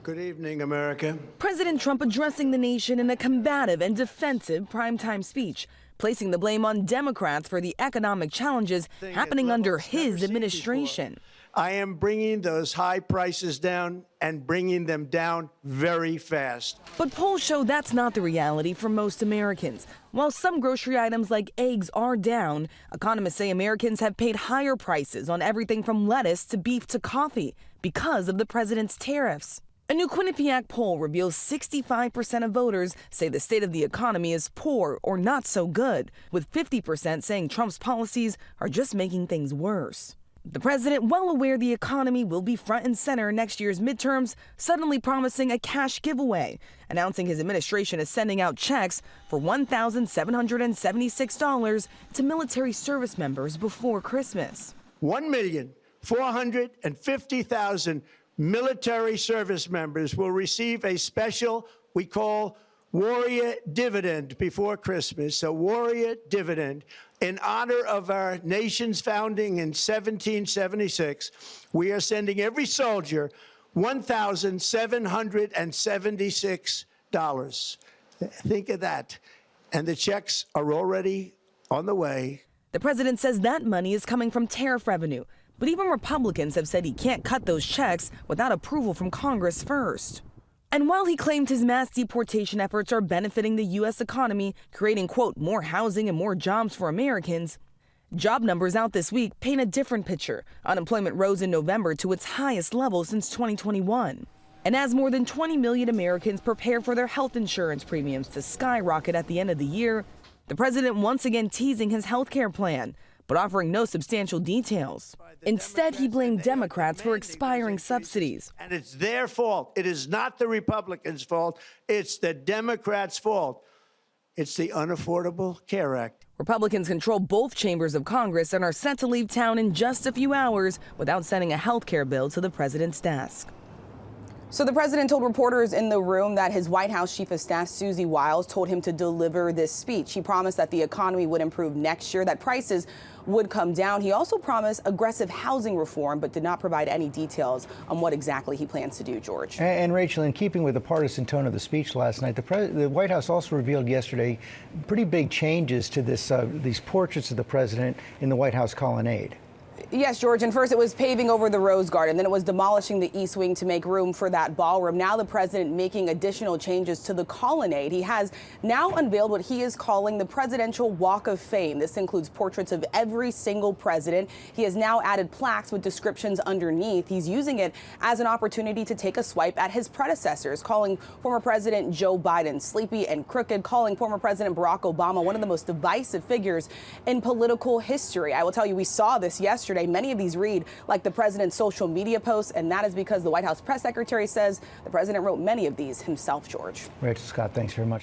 Good evening, America. President Trump addressing the nation in a combative and defensive primetime speech, placing the blame on Democrats for the economic challenges happening under his administration. I am bringing those high prices down and bringing them down very fast. But polls show that's not the reality for most Americans. While some grocery items like eggs are down, economists say Americans have paid higher prices on everything from lettuce to beef to coffee because of the president's tariffs. A new Quinnipiac poll reveals 65% of voters say the state of the economy is poor or not so good, with 50% saying Trump's policies are just making things worse. The president, well aware the economy will be front and center next year's midterms, suddenly promising a cash giveaway, announcing his administration is sending out checks for $1,776 to military service members before Christmas. 1,450,000 military service members will receive a special, we call warrior dividend before Christmas, a warrior dividend. In honor of our nation's founding in 1776, we are sending every soldier $1,776. Think of that. And the checks are already on the way. The president says that money is coming from tariff revenue, but even Republicans have said he can't cut those checks without approval from Congress first. And while he claimed his mass deportation efforts are benefiting the U.S. economy, creating, quote, more housing and more jobs for Americans, job numbers out this week paint a different picture. Unemployment rose in November to its highest level since 2021. And as more than 20 million Americans prepare for their health insurance premiums to skyrocket at the end of the year, the president once again teasing his health care plan, but offering no substantial details. Instead, he blamed Democrats for expiring subsidies. And it's their fault. It is not the Republicans' fault. It's the Democrats' fault. It's the Unaffordable Care Act. Republicans control both chambers of Congress and are set to leave town in just a few hours without sending a health care bill to the president's desk. So the president told reporters in the room that his White House chief of staff, Susie Wiles, told him to deliver this speech. He promised that the economy would improve next year, that prices would come down. He also promised aggressive housing reform, but did not provide any details on what exactly he plans to do, George. And Rachel, in keeping with the partisan tone of the speech last night, the White House also revealed yesterday pretty big changes to these portraits of the president in the White House colonnade. Yes, George, and first it was paving over the Rose Garden, then it was demolishing the East Wing to make room for that ballroom. Now the president making additional changes to the colonnade. He has now unveiled what he is calling the Presidential Walk of Fame. This includes portraits of every single president. He has now added plaques with descriptions underneath. He's using it as an opportunity to take a swipe at his predecessors, calling former President Joe Biden sleepy and crooked, calling former President Barack Obama one of the most divisive figures in political history. I will tell you, we saw this yesterday. Many of these read like the president's social media posts, and that is because the White House press secretary says the president wrote many of these himself, George. Rachel Scott, thanks very much.